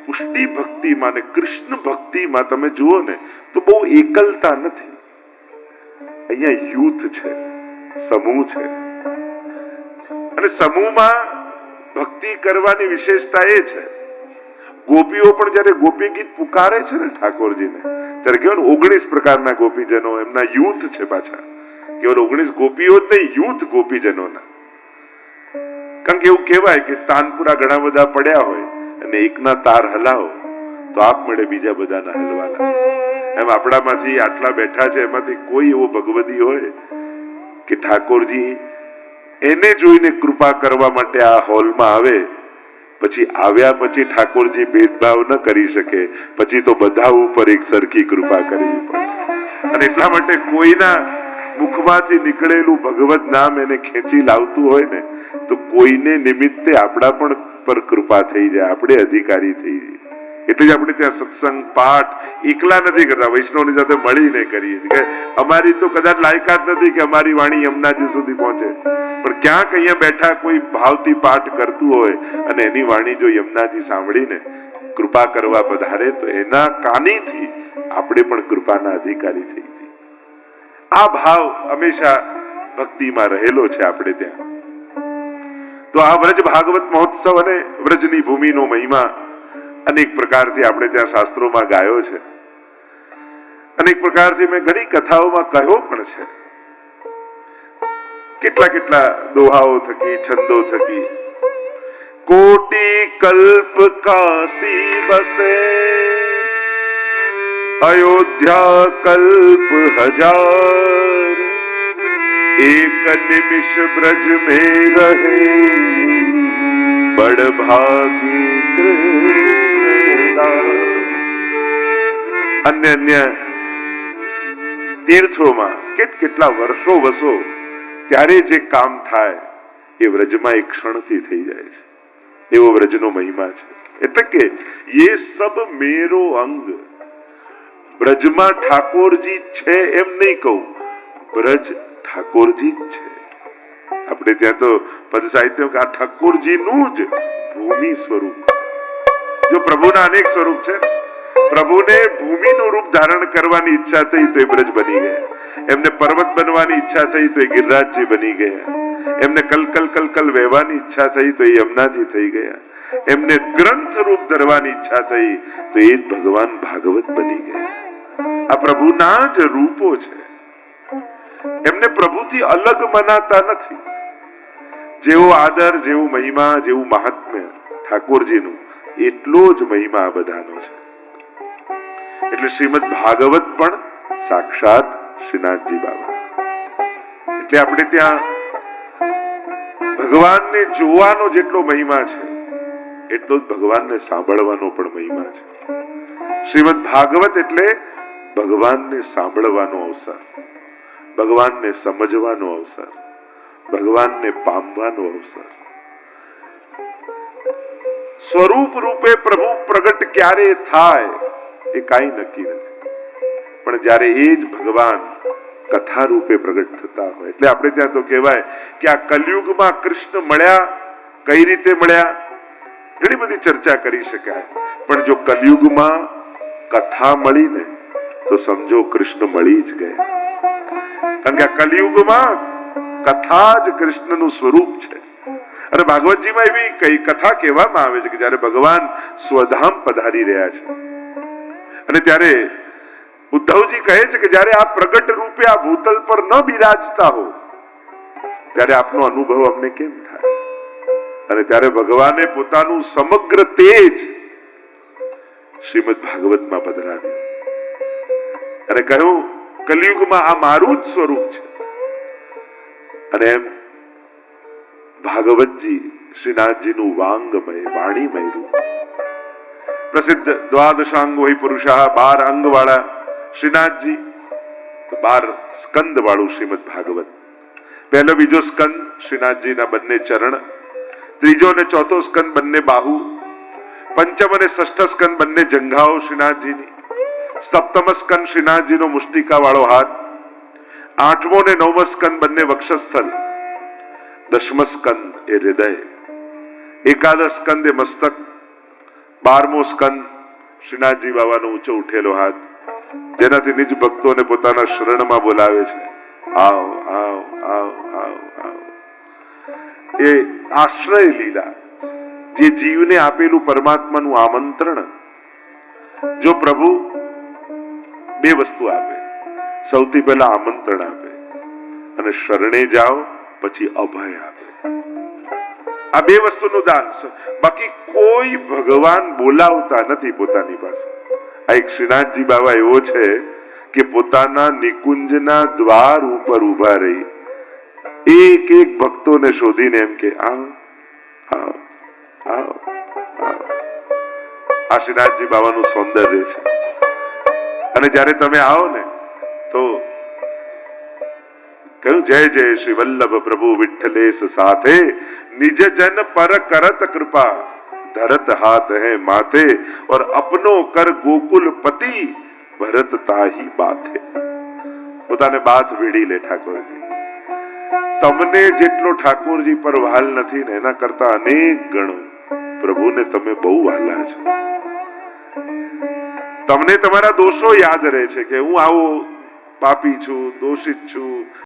પુષ્ટિ ભક્તિમાં ને કૃષ્ણ ભક્તિમાં તમે જુઓ ને તો બહુ એકલતા નથી. અહીંયા યુથ છે, સમૂહ છે, અને સમૂહમાં ભક્તિ કરવાની વિશેષતા એ છે. ગોપીઓ પણ જયારે ગોપી ગીત પુકારે છે ને ઠાકોરજીને, ત્યારે કેવળ 19 પ્રકારના ગોપીજનો, એમના યુથ છે પાછા, કેવળ 19 ગોપીઓ જ નહીં, યુથ ગોપીજનોના. કારણ કે એવું કહેવાય કે તાનપુરા ઘણા બધા પડ્યા હોય અને એકના તાર હલાવો તો આપમેળે બીજા બધાના હલવાના. એમ આપણામાંથી આટલા બેઠા છે, એમાંથી કોઈ એવો ભગવદી હોય કે ઠાકોરજી એને જોઈને કૃપા કરવા માટે આ હોલમાં આવે, પછી આવ્યા પછી ઠાકોરજી ભેદભાવ ન કરી શકે, પછી તો બધા ઉપર એક સરખી કૃપા કરવી પડે. અને એટલા માટે કોઈના મુખમાંથી નીકળેલું ભગવત નામ એને ખેંચી લાવતું હોય ને, તો કોઈને નિમિત્તે આપણા પણ પર કૃપા થઈ જાય, આપણે અધિકારી થઈ જાય. એટલે જ આપણે ત્યાં સત્સંગ પાઠ એકલા નથી કરતા, વૈષ્ણવની સાથે મળીને કરીએ છીએ. અમારી તો કદાચ લાયકાત નથી કે અમારી વાણી યમુનાજી સુધી પહોંચે, પણ ક્યાંક અહીંયા બેઠા કોઈ ભાવથી પાઠ કરતું હોય અને એની વાણી જો યમુનાજી સાંભળીને કૃપા કરવા પધારે, તો એના કાનીથી આપણે પણ કૃપાના અધિકારી થઈ જઈએ. આ ભાવ હંમેશા ભક્તિમાં રહેલો છે આપણે ત્યાં. તો આ વ્રજ ભાગવત મહોત્સવ અને વ્રજની ભૂમિનો મહિમા અનેક પ્રકારથી આપણે ત્યાં શાસ્ત્રોમાં ગાયો છે, અનેક પ્રકારથી મેં ઘણી કથાઓમાં કહ્યો પણ છે. કેટલા કેટલા દોહાઓ થકી, છંદો થકી. કોટી કલ્પ કાશી બસે, અયોધ્યા કલ્પ હજાર, એક નિમિષ બ્રજ में रहे, बड़ भागी કૃષ્ણદાસ. અન્ય અન્ય તીર્થોમાં કેટલા વર્ષો વસો ત્યારે જે કામ થાય એ વ્રજમાં એક ક્ષણથી થઈ જાય છે. એવો વ્રજનો મહિમા છે. એટલે કે ये सब मेरो અંગ. બ્રજમાં ઠાકોરજી છે એમ નહીં કહું, બ્રજ ઠાકોરજી જ છે. આપણે ત્યાં તો પદ સાહિત્ય કે આ ઠાકોરજીનું જ ભૂમિ સ્વરૂપ. જો પ્રભુના અનેક સ્વરૂપ છે, પ્રભુને ભૂમિનું રૂપ ધારણ કરવાની ઈચ્છા થઈ તો એ બ્રજ બની ગયા, એમને પર્વત બનવાની ઈચ્છા થઈ તો એ ગિરિરાજજી બની ગયા, એમને કલકલ કલકલ વહેવાની ઈચ્છા થઈ તો એ યમુનાજી થઈ ગયા, એમને ગ્રંથ રૂપ ધરવાની ઈચ્છા થઈ તો એ જ ભગવાન ભાગવત બની ગયા. આ પ્રભુના જ રૂપો છે. એમને પ્રભુથી અલગ મનાતા નથી. જેવો આદર, જેવું મહિમા, જેવું મહાત્મ્ય ઠાકોરજીનું, એટલો જ મહિમા આ બધાનો છે. એટલે શ્રીમદ ભાગવત પણ સાક્ષાત શ્રીનાથજી બાબા. એટલે આપણે ત્યાં ભગવાનને જોવાનો જેટલો મહિમા છે, એટલો જ ભગવાનને સાંભળવાનો પણ મહિમા છે. શ્રીમદ ભાગવત એટલે ભગવાનને સાંભળવાનો અવસર, ભગવાનને સમજવાનો અવસર, ભગવાનને પામવાનો અવસર. સ્વરૂપ રૂપે પ્રભુ પ્રગટ ક્યારે થાય એ કાંઈ નક્કી નથી, પણ જ્યારે એ જ ભગવાન કથા રૂપે પ્રગટ થતા હોય. એટલે આપણે ત્યાં તો કહેવાય કે આ કલયુગમાં કૃષ્ણ મળ્યા, કઈ રીતે મળ્યા, ઘણી બધી ચર્ચા કરી શકાય. પણ જો કલયુગમાં કથા મળી ને તો સમજો કૃષ્ણ મળી જ ગયા. કારણ કે આ કલયુગમાં કથા જ કૃષ્ણનું સ્વરૂપ છે. અને ભાગવતજીમાં એવી કઈ કથા કહેવામાં આવે છે કે જ્યારે ભગવાન સ્વધામ પધારી રહ્યા છે અને ત્યારે ઉદ્ધવજી કહે છે કે જ્યારે આપ પ્રગટ રૂપે આ ભૂતલ પર ન બિરાજતા હો ત્યારે આપનો અનુભવ અમને કેમ થાય? અને ત્યારે ભગવાને પોતાનું સમગ્ર તેજ શ્રીમદ ભાગવતમાં પધરાવ્યું અને કહ્યું કલયુગમાં આ મારું જ સ્વરૂપ છે. અને એમ ભાગવતજી શ્રીનાથજીનું વાંગમય, વાણીમય રૂપ. પ્રસિદ્ધ દ્વાદશાંગો હિ પુરુષા, 12 અંગ વાળા શ્રીનાથજી, તો 12 સ્કંદ વાળું શ્રીમદ ભાગવત. પહેલો બીજો સ્કંદ શ્રીનાથજીના બંને ચરણ, ત્રીજો અને ચોથો સ્કંદ બંને બાહુ, પંચમ અને ષષ્ઠ સ્કંદ બંને જંઘાઓ શ્રીનાથજીની, સપ્તમ સ્કંદ શ્રીનાથજીનો મુષ્ટિકા વાળો હાથ, આઠમો ને નવમો સ્કંદ બંને વક્ષસ્થલ, દશમ સ્કંદ એ હૃદય, એકાદશ સ્કંદ એ મસ્તક, 12મો સ્કંદ શ્રીનાથજી બાબાનો ઊંચો ઉઠેલો હાથ, જેનાથી નિજ ભક્તોને પોતાના શરણમાં બોલાવે છે, આવ આવ આવ આવ આવ. એ આશ્રય લીલા, જે જીવને આપેલું પરમાત્માનું આમંત્રણ. જો પ્રભુ બે વસ્તુ આપે, સૌથી પહેલા આમંત્રણ આપે અને શરણે જાઓ પછી અભય આપે. આ બે વસ્તુનું દાન છે. બાકી કોઈ ભગવાન બોલાવતા નથી પોતાની પાસે. આ એક શ્રીનાથજી બાબા એવો છે કે પોતાના નિકુંજના દ્વાર ઉપર ઉભા રહી એક એક ભક્તોને શોધીને એમ કે આવ આવ આવ આવ. આ શ્રીનાથજી બાબાનું સૌંદર્ય છે. અને જ્યારે તમે આવો ને તો કહ્યું, જય જય શ્રી વલ્લભ પ્રભુ વિઠ્ઠલેશ સાથે निज जन पर करत कृपा धरत हाथ है माथे और अपनो कर गोकुल पति भरत ताही बाथे. પોતાને બાથ ભીડી લે ઠાકોરજી. તમને જેટલો ઠાકોરજી પર વાલ નથી ને એના કરતા અનેક ગણો પ્રભુને તમે બહુ વાલા છો. તમને તમારા દોષો યાદ રહે છે કે હું આવો પાપી છું, દોષિત છું,